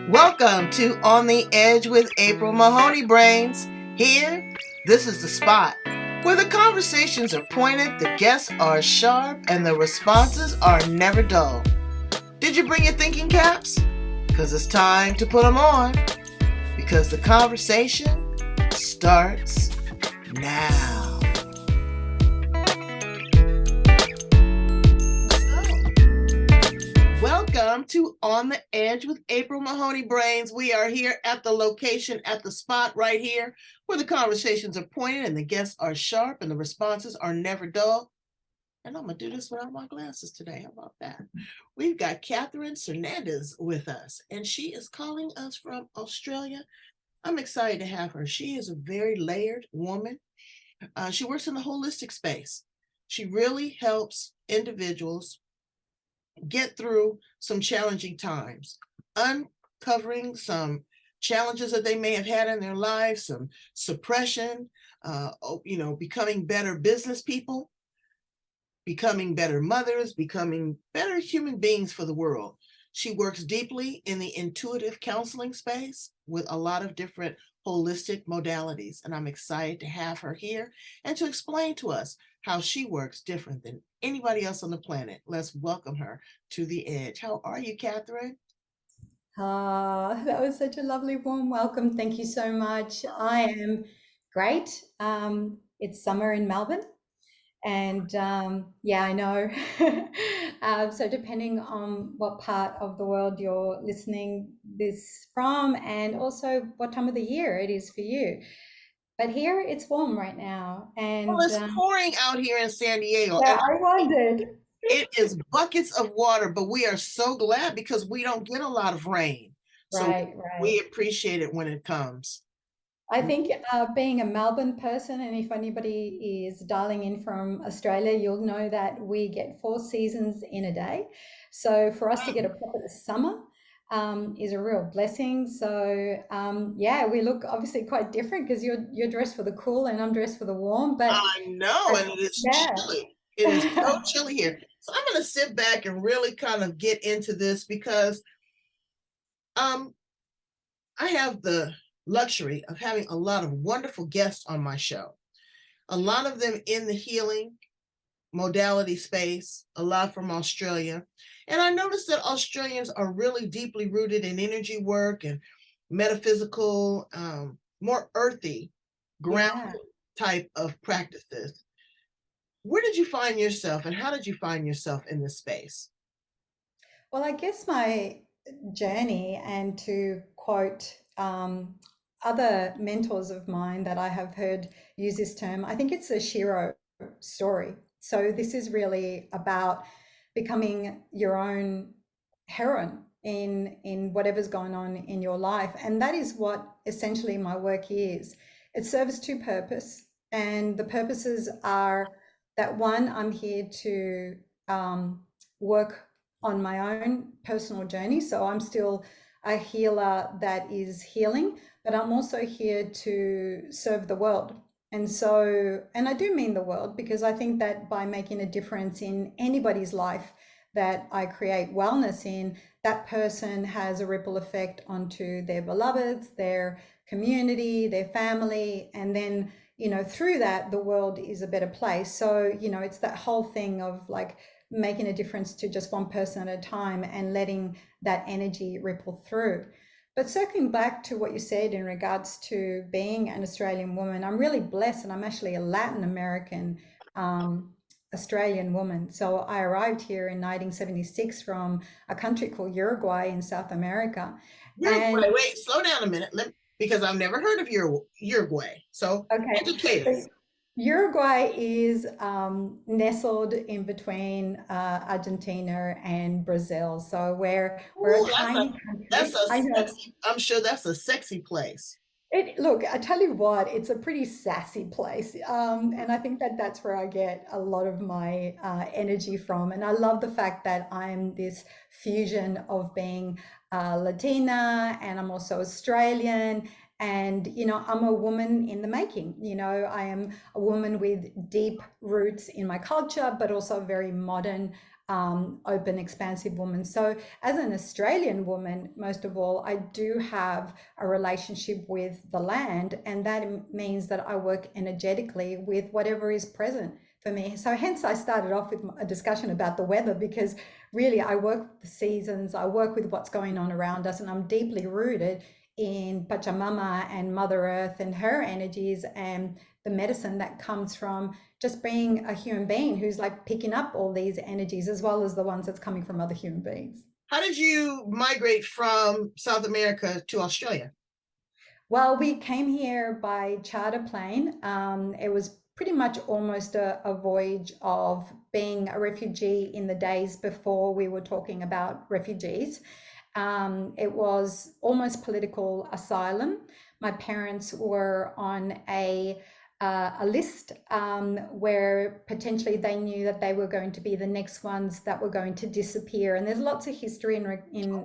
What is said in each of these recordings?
Welcome to On the Edge with April Mahoney Brains. Here, this is the spot where the conversations are pointed, the guests are sharp, and the responses are never dull. Did you bring your thinking caps? Because it's time to put them on. Because the conversation starts now. Welcome to On the Edge with April Mahoney Brains. We are here at the location, at the spot right here, where the conversations are pointed and the guests are sharp and the responses are never dull. And I'm going to do this without my glasses today. How about that? We've got Dapueto Cenandez with us, and she is calling us from Australia. I'm excited to have her. She is a very layered woman. She works in the holistic space. She really helps individuals get through some challenging times, uncovering some challenges that they may have had in their lives, some suppression, becoming better business people, becoming better mothers, becoming better human beings for the world. She works deeply in the intuitive counseling space with a lot of different holistic modalities, and I'm excited to have her here and to explain to us how she works different than anybody else on the planet. Let's welcome her to the edge. How are you, Catherine? That was such a lovely warm welcome. Thank you so much. I am great. It's summer in Melbourne, and yeah, I know. So depending on what part of the world you're listening this from, and also what time of the year it is for you. But here it's warm right now, Well, and it's pouring out here in San Diego, yeah, and I wondered. it is buckets of water, but we are so glad because we don't get a lot of rain. So Right, right. we appreciate it when it comes. I think being a Melbourne person, and if anybody is dialing in from Australia, you'll know that we get 4 seasons in a day. So for us to get a proper summer is a real blessing. So yeah, we look obviously quite different because you're dressed for the cool and I'm dressed for the warm. I know, and it is Yeah, chilly. It is so chilly here. So I'm going to sit back and really kind of get into this because um, I have the luxury of having a lot of wonderful guests on my show. A lot of them in the healing modality space, a lot from Australia. And I noticed that Australians are really deeply rooted in energy work and metaphysical, more earthy, yeah. grounded type of practices. Where did you find yourself and how did you find yourself in this space? Well, I guess my journey, and to quote other mentors of mine that I have heard use this term, I think it's a Shiro story. So this is really about becoming your own heroine in whatever's going on in your life, and that is what essentially my work is. It serves two purposes, and the purposes are that one, I'm here to work on my own personal journey. So I'm still a healer that is healing, but I'm also here to serve the world. And so, and I do mean the world because I think that by making a difference in anybody's life that I create wellness in, that person has a ripple effect onto their beloveds, their community, their family, and then through that the world is a better place. So it's that whole thing of like making a difference to just one person at a time and letting that energy ripple through. But circling back to what you said in regards to being an Australian woman, I'm really blessed, and I'm actually a Latin American Australian woman. So I arrived here in 1976 from a country called Uruguay in South America. And Uruguay, wait, slow down a minute, because I've never heard of Uruguay. So okay, educate so us. Uruguay is nestled in between Argentina and Brazil. So we're a Ooh, tiny that's country. a I know. sexy, I'm sure that's a sexy place. Look, I tell you what, it's a pretty sassy place. And I think that that's where I get a lot of my energy from. And I love the fact that I'm this fusion of being Latina, and I'm also Australian. And, I'm a woman in the making. I am a woman with deep roots in my culture, but also very modern open, expansive woman. So, as an Australian woman, most of all, I do have a relationship with the land, and that means that I work energetically with whatever is present for me. So, hence, I started off with a discussion about the weather because really I work with the seasons, I work with what's going on around us, and I'm deeply rooted in Pachamama and Mother Earth and her energies and the medicine that comes from just being a human being who's like picking up all these energies as well as the ones that's coming from other human beings. How did you migrate from South America to Australia? Well, we came here by charter plane. It was pretty much almost a voyage of being a refugee in the days before we were talking about refugees. It was almost political asylum. My parents were on a list where potentially they knew that they were going to be the next ones that were going to disappear. And there's lots of history in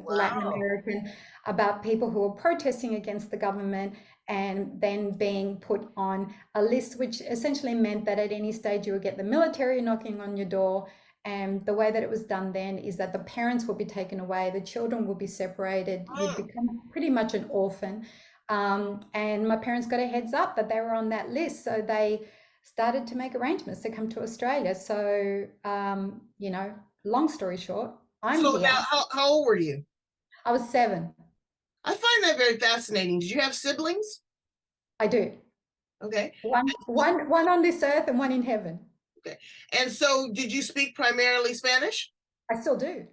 Latin Wow. American about people who were protesting against the government and then being put on a list, which essentially meant that at any stage you would get the military knocking on your door. And the way that it was done then is that the parents would be taken away, the children would be separated, you'd Mm. become pretty much an orphan. And my parents got a heads up that they were on that list. So they started to make arrangements to come to Australia. So, long story short, I'm So here. now, how old were you? I was 7. I find that very fascinating. Did you have siblings? I do. Okay. One on this earth and one in heaven. Okay. And so did you speak primarily Spanish? I still do.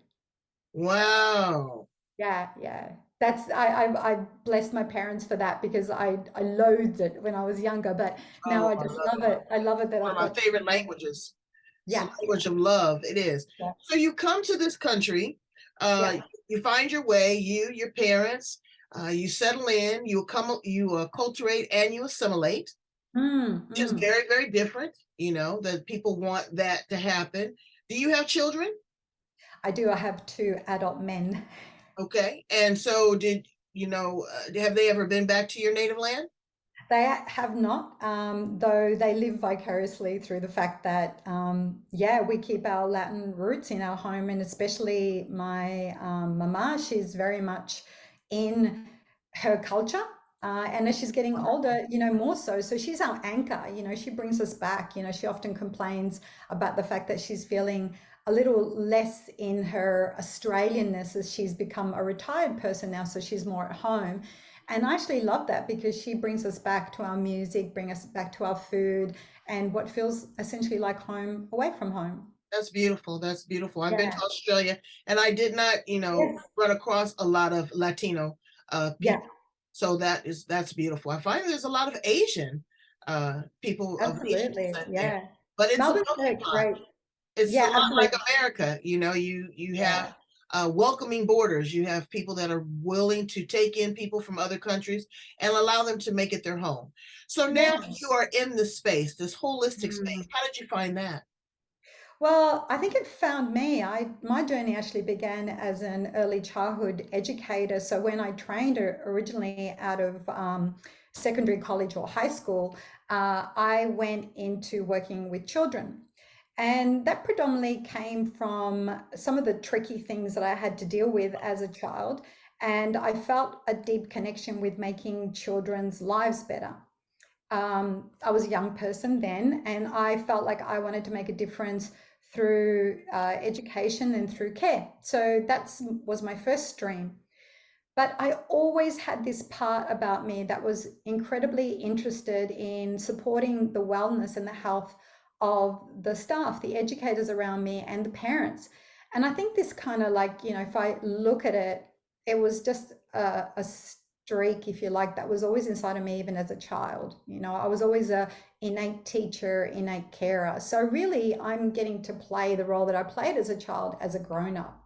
Wow. Yeah, yeah. That's I blessed my parents for that because I loathed it when I was younger, but now Oh, I I just love love it. it. I love it that One I've of my got favorite children. languages. It's a Yeah, language of love. It is. yeah, So you come to this country, uh, yeah. you find your way, your parents, you settle in, you cultivate and you assimilate, Mm, which is mm. very, very different, that people want that to happen. Do you have children? I do. I have 2 adult men. Okay. And so have they ever been back to your native land? They have not, though they live vicariously through the fact that, yeah, we keep our Latin roots in our home, and especially my mama, she's very much in her culture. And as she's getting older, more so. So she's our anchor, she brings us back. She often complains about the fact that she's feeling a little less in her Australianness as she's become a retired person now. So she's more at home. And I actually love that because she brings us back to our music, bring us back to our food and what feels essentially like home away from home. That's beautiful. That's beautiful. I've been to Yeah. Australia and I did not, Yes. run across a lot of Latino Yeah, people. So that's beautiful. I find there's a lot of Asian people of Asian absolutely. descent there. Yeah. But it's a Melbourne's melting a pot. great. It's a Yeah, lot like absolutely. America. You have Yeah. welcoming borders. You have people that are willing to take in people from other countries and allow them to make it their home. So now Yeah. you are in this space, this holistic space. Mm. How did you find that? Well, I think it found me. My journey actually began as an early childhood educator. So when I trained originally out of secondary college or high school, I went into working with children. And that predominantly came from some of the tricky things that I had to deal with as a child. And I felt a deep connection with making children's lives better. I was a young person then, and I felt like I wanted to make a difference through education and through care. So that was my first stream. But I always had this part about me that was incredibly interested in supporting the wellness and the health of the staff, the educators around me, and the parents. And I think this kind of like, if I look at it, it was just a streak, if you like, that was always inside of me, even as a child. I was always a innate teacher, innate carer. So really, I'm getting to play the role that I played as a child, as a grown up.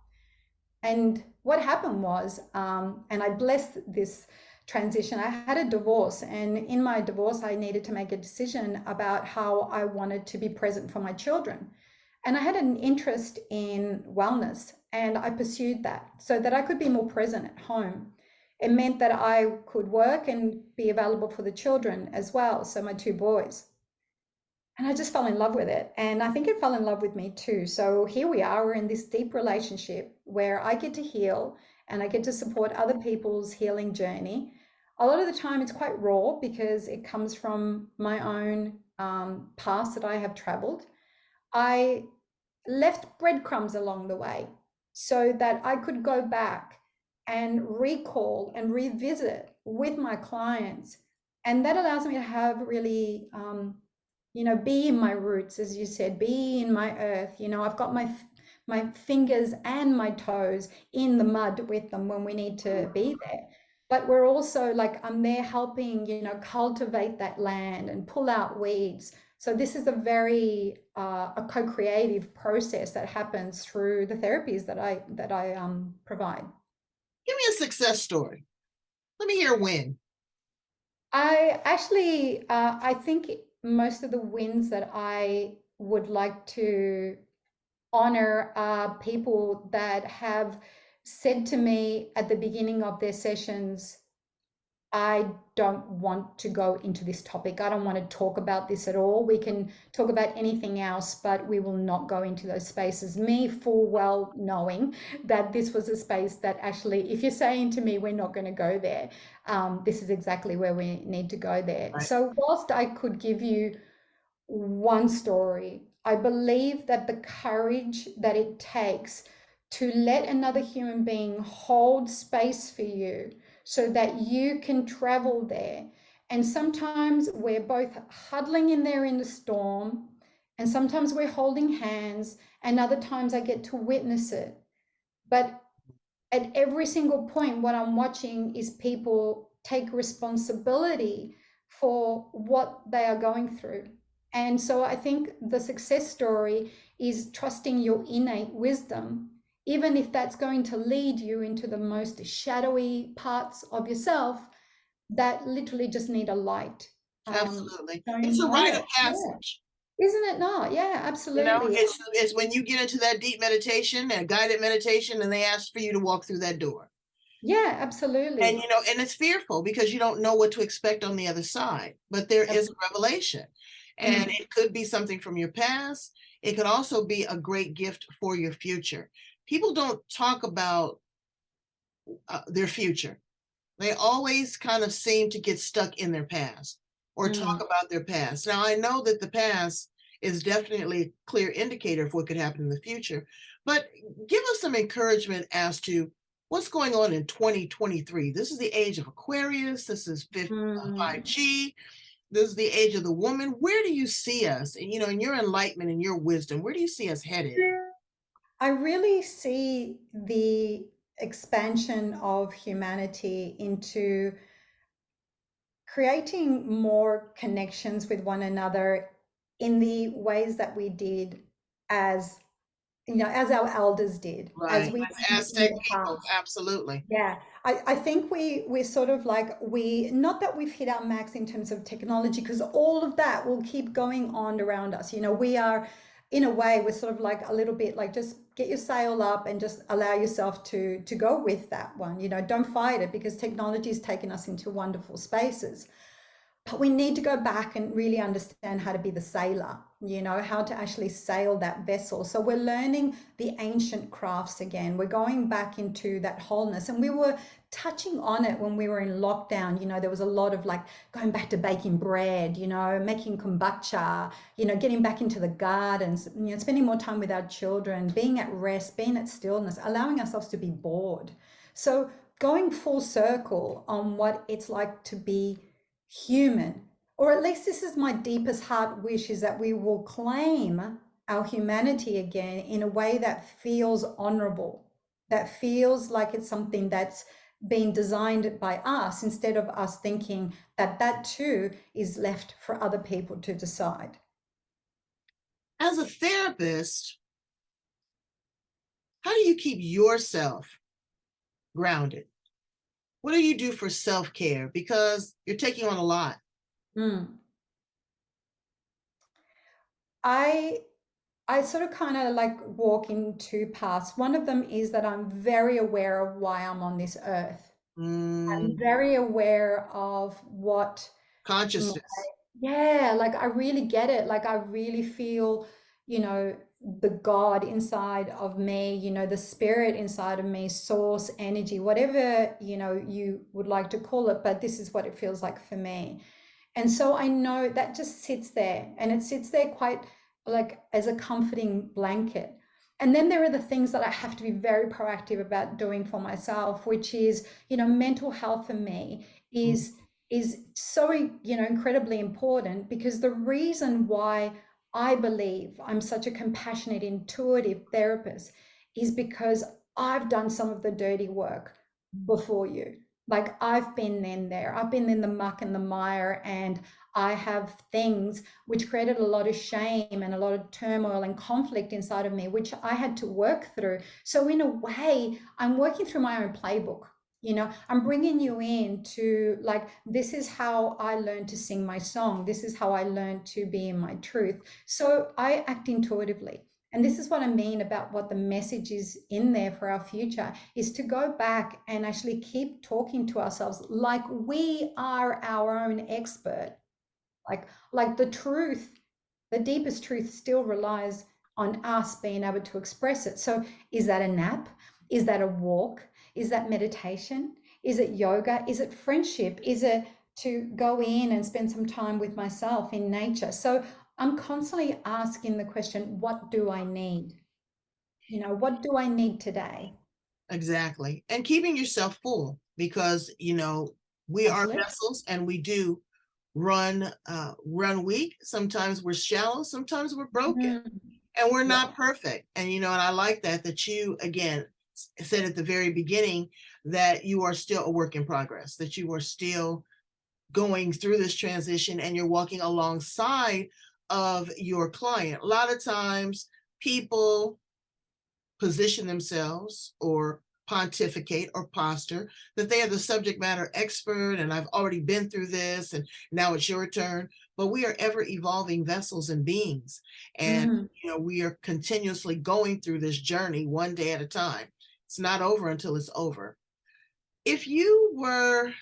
And what happened was, and I blessed this transition, I had a divorce. And in my divorce, I needed to make a decision about how I wanted to be present for my children. And I had an interest in wellness, and I pursued that so that I could be more present at home. It meant that I could work and be available for the children as well. So my 2 boys. And I just fell in love with it. And I think it fell in love with me too. So here we are, we're in this deep relationship where I get to heal and I get to support other people's healing journey. A lot of the time it's quite raw because it comes from my own past that I have traveled. I left breadcrumbs along the way so that I could go back and recall and revisit with my clients. And that allows me to have really, be in my roots, as you said, be in my earth. I've got my fingers and my toes in the mud with them when we need to be there. But we're also like, I'm there helping, cultivate that land and pull out weeds. So this is a very a co-creative process that happens through the therapies that I provide. Give me a success story. Let me hear a win. I think most of the wins that I would like to honor are people that have said to me at the beginning of their sessions, I don't want to go into this topic. I don't want to talk about this at all. We can talk about anything else, but we will not go into those spaces. Me full well knowing that this was a space that actually, if you're saying to me, we're not going to go there, this is exactly where we need to go there. Right. So whilst I could give you one story, I believe that the courage that it takes to let another human being hold space for you so that you can travel there. And sometimes we're both huddling in there in the storm, and sometimes we're holding hands, and other times I get to witness it. But at every single point, what I'm watching is people take responsibility for what they are going through. And so I think the success story is trusting your innate wisdom, even if that's going to lead you into the most shadowy parts of yourself that literally just need a light. Absolutely. Shining It's a rite of light. Yeah. passage. Isn't it not? Yeah, absolutely. It's when you get into that deep meditation, a guided meditation, and they ask for you to walk through that door. Yeah, And absolutely. and it's fearful because you don't know what to expect on the other side, but there is a revelation. And Mm, it could be something from your past. It could also be a great gift for your future. People don't talk about their future. They always kind of seem to get stuck in their past or talk mm. about their past. Now, I know that the past is definitely a clear indicator of what could happen in the future, but give us some encouragement as to what's going on in 2023. This is the age of Aquarius. This is Mm. 5G. This is the age of the woman. Where do you see us? And, in your enlightenment and your wisdom, where do you see us headed? I really see the expansion of humanity into creating more connections with one another in the ways that we did as as our elders did, as Right. we As did in Aztec the people, past. absolutely. Yeah, I think we're sort of like not that we've hit our max in terms of technology, because all of that will keep going on around us. We are in a way we're sort of like a little bit like just get your sail up and just allow yourself to go with that one. Don't fight it because technology has taken us into wonderful spaces. But we need to go back and really understand how to be the sailor, how to actually sail that vessel. So we're learning the ancient crafts again. We're going back into that wholeness. And we were touching on it when we were in lockdown. There was a lot of like going back to baking bread, making kombucha, getting back into the gardens, spending more time with our children, being at rest, being at stillness, allowing ourselves to be bored. So going full circle on what it's like to be human, or at least this is my deepest heart wish, is that we will claim our humanity again in a way that feels honorable, that feels like it's something that's been designed by us, instead of us thinking that that too is left for other people to decide. As a therapist, how do you keep yourself grounded? What do you do for self-care? Because you're taking on a lot. Mm. I I sort of kind of like walk in two paths. One of them is that I'm very aware of why I'm on this earth. I'm Mm, very aware of what consciousness. Yeah, like I really get it. Like I really feel, you know, the God inside of me, you know, the spirit inside of me, source, energy, whatever, you know, you would like to call it, but this is what it feels like for me. And so I know that just sits there, and it sits there quite like as a comforting blanket. And then there are the things that I have to be very proactive about doing for myself, which is, you know, mental health for me Mhm. is so, you know, incredibly important, because the reason why I believe I'm such a compassionate, intuitive therapist is because I've done some of the dirty work before you. Like I've been in there, I've been in the muck and the mire, and I have things which created a lot of shame and a lot of turmoil and conflict inside of me, which I had to work through. So, in a way, I'm working through my own playbook. You know, I'm bringing you in to like, this is how I learned to sing my song. This is how I learned to be in my truth. So I act intuitively. And this is what I mean about what the message is in there for our future, is to go back and actually keep talking to ourselves like we are our own expert. Like the truth, the deepest truth still relies on us being able to express it. So is that a nap? Is that a walk? Is that meditation? Is it yoga? Is it friendship? Is it to go in and spend some time with myself in nature? So I'm constantly asking the question, what do I need? You know, what do I need today? Exactly. And keeping yourself full, because, we are Absolutely. vessels and we do run weak. Sometimes we're shallow, sometimes we're broken, Mm, and we're yeah. not perfect. And I like that you again said at the very beginning that you are still a work in progress, that you are still going through this transition and you're walking alongside of your client. A lot of times people position themselves or pontificate or posture that they are the subject matter expert and I've already been through this and now it's your turn. But we are ever evolving vessels and beings. And, Mm. we are continuously going through this journey one day at a time. It's not over until it's over. If you were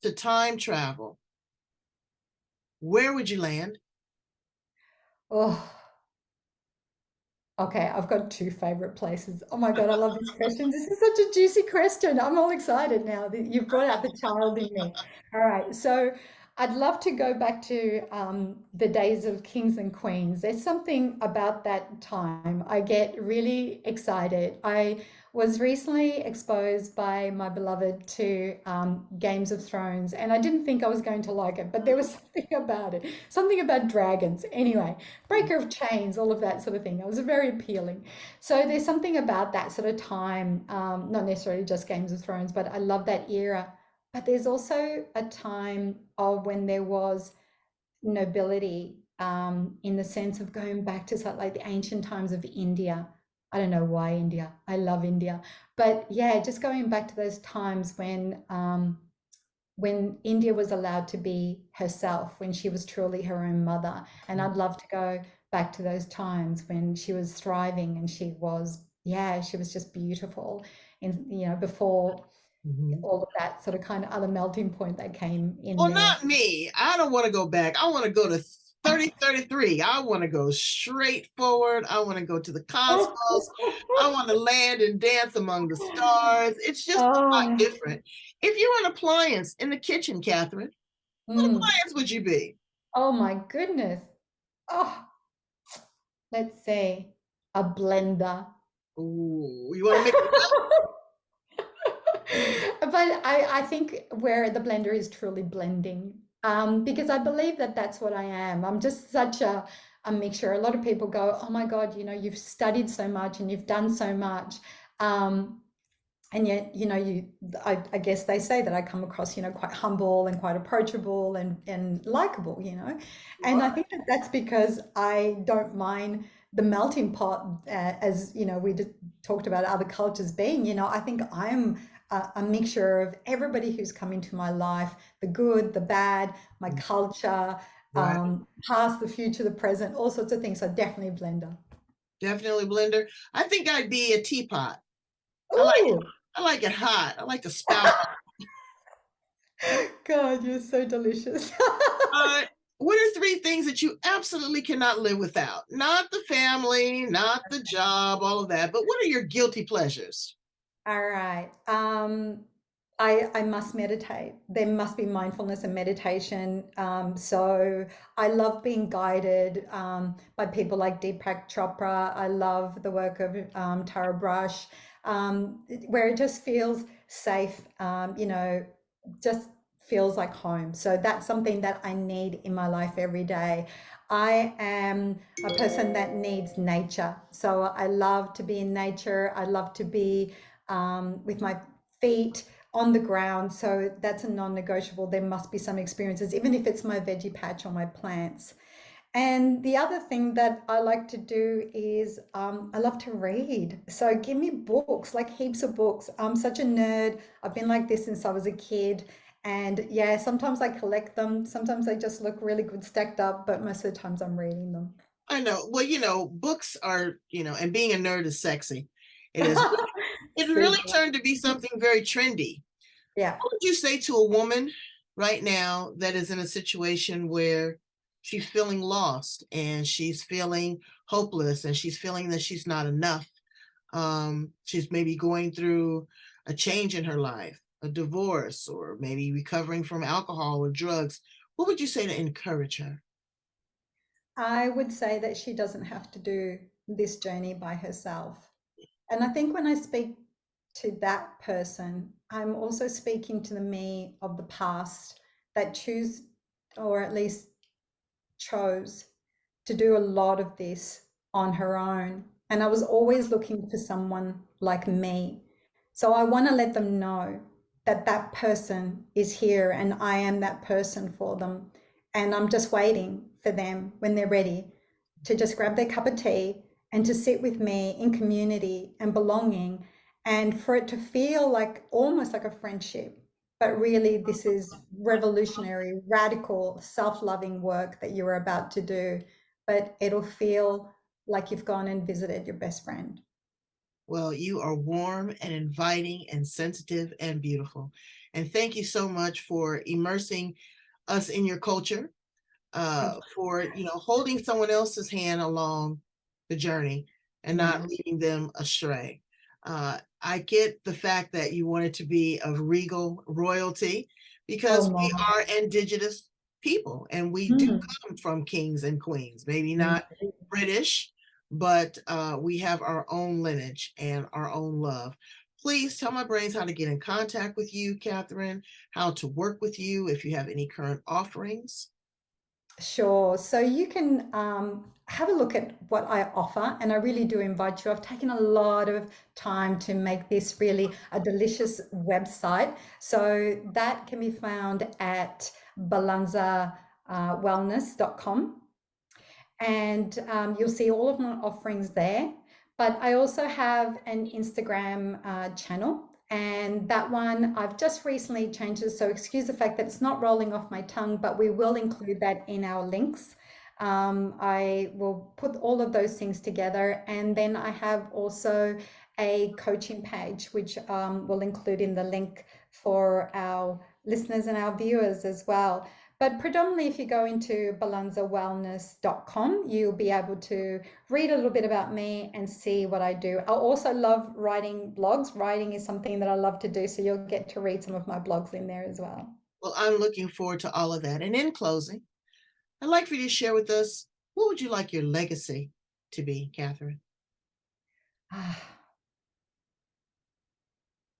to time travel, where would you land? Oh, okay, I've got two favorite places. Oh my God, I love this question. This is such a juicy question. I'm all excited now that you've brought out the child in me. All right, so I'd love to go back to the days of kings and queens. There's something about that time. I get really excited. I was recently exposed by my beloved to Games of Thrones, and I didn't think I was going to like it, but there was something about it, something about dragons. Anyway, breaker of chains, all of that sort of thing. It was very appealing. So there's something about that sort of time, not necessarily just Games of Thrones, but I love that era. But there's also a time of when there was nobility, in the sense of going back to like the ancient times of India. I don't know why India. I love India, but yeah, just going back to those times when India was allowed to be herself, when she was truly her own mother. And I'd love to go back to those times when she was thriving and she was, yeah, she was just beautiful. And, you know, before Mhm. all of that sort of kind of other melting point that came in Well, there. not me. I don't want to go back. I want to go to 3033. I want to go straight forward. I want to go to the cosmos. I want to land and dance among the stars. It's just a lot Oh, different. If you were an appliance in the kitchen, Catherine, what mm. appliance would you be? Oh my goodness. Oh, let's say a blender. Ooh, you want to make But I think where the blender is truly blending, because I believe that that's what I am. I'm just such a mixture. A lot of people go, oh my God, you know, you've studied so much and you've done so much. Um, and yet, you know, I guess they say that I come across, you know, quite humble and quite approachable and likable, you know. you And I are? think that that's because I don't mind the melting pot, as you know, we just talked about other cultures being, you know. I think I'm a mixture of everybody who's come into my life, the good, the bad, my culture, Right. past, the future, the present, all sorts of things. So definitely a blender. Definitely blender. I think I'd be a teapot. I like Ooh, I like it hot. I like to spout. God, you're so delicious. What are three things that you absolutely cannot live without? Not the family, not the job, all of that, but what are your guilty pleasures? All right. I must meditate. There must be mindfulness and meditation. So I love being guided by people like Deepak Chopra. I love the work of Tara Brush, where it just feels safe. Just feels like home. So that's something that I need in my life every day. I am a person that needs nature. So I love to be in nature. I love to be with my feet on the ground. So that's a non-negotiable. There must be some experiences, even if it's my veggie patch or my plants. And the other thing that I like to do is I love to read. So give me books, like heaps of books. I'm such a nerd. I've been like this since I was a kid. And yeah, sometimes I collect them. Sometimes they just look really good stacked up, but most of the times I'm reading them. I know. Well, books are, and being a nerd is sexy. It is. It really Super. turned to be something very trendy. Yeah. What would you say to a woman right now that is in a situation where she's feeling lost and she's feeling hopeless and she's feeling that she's not enough? She's maybe going through a change in her life, a divorce, or maybe recovering from alcohol or drugs. What would you say to encourage her? I would say that she doesn't have to do this journey by herself. And I think when I speak to that person, I'm also speaking to the me of the past that choose, or at least chose, to do a lot of this on her own. And I was always looking for someone like me. So I want to let them know that that person is here and I am that person for them. And I'm just waiting for them when they're ready to just grab their cup of tea and to sit with me in community and belonging, and for it to feel like almost like a friendship. But really, this is revolutionary, radical, self loving work that you're about to do. But it'll feel like you've gone and visited your best friend. Well, you are warm and inviting and sensitive and beautiful. And thank you so much for immersing us in your culture, Thank for holding someone else's hand along the journey and you. not leading them astray. I get the fact that you wanted to be of regal royalty Oh, because we Mom. are indigenous people and we do Mm. come from kings and queens, maybe not Indeed. British, but we have our own lineage and our own love. Please tell my brains how to get in contact with you, Catherine, how to work with you if you have any current offerings. Sure. So you can have a look at what I offer, and I really do invite you. I've taken a lot of time to make this really a delicious website. So that can be found at balanzawellness.com, and you'll see all of my offerings there. But I also have an Instagram channel, and that one I've just recently changed it. So excuse the fact that it's not rolling off my tongue, but we will include that in our links. I will put all of those things together, and then I have also a coaching page, which will include in the link for our listeners and our viewers as well. But predominantly, if you go into balanzawellness.com, you'll be able to read a little bit about me and see what I do. I also love writing blogs. Writing is something that I love to do, so you'll get to read some of my blogs in there as well. Well, I'm looking forward to all of that. And in closing, I'd like for you to share with us what would you like your legacy to be, Catherine?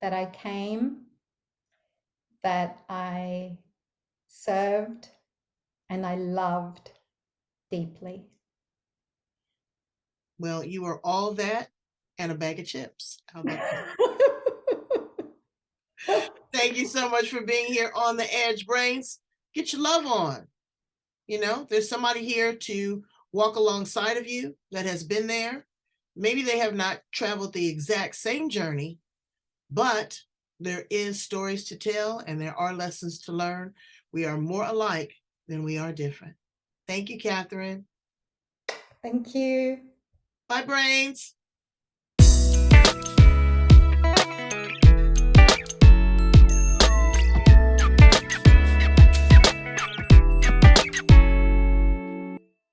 That I came, that I served, and I loved deeply. Well, you are all that and a bag of chips. How about that? Thank you so much for being here on the Edge Brains. Get your love on. There's somebody here to walk alongside of you that has been there. Maybe they have not traveled the exact same journey, but there is stories to tell and there are lessons to learn. We are more alike than we are different. Thank you, Catherine. Thank you. Bye, brains.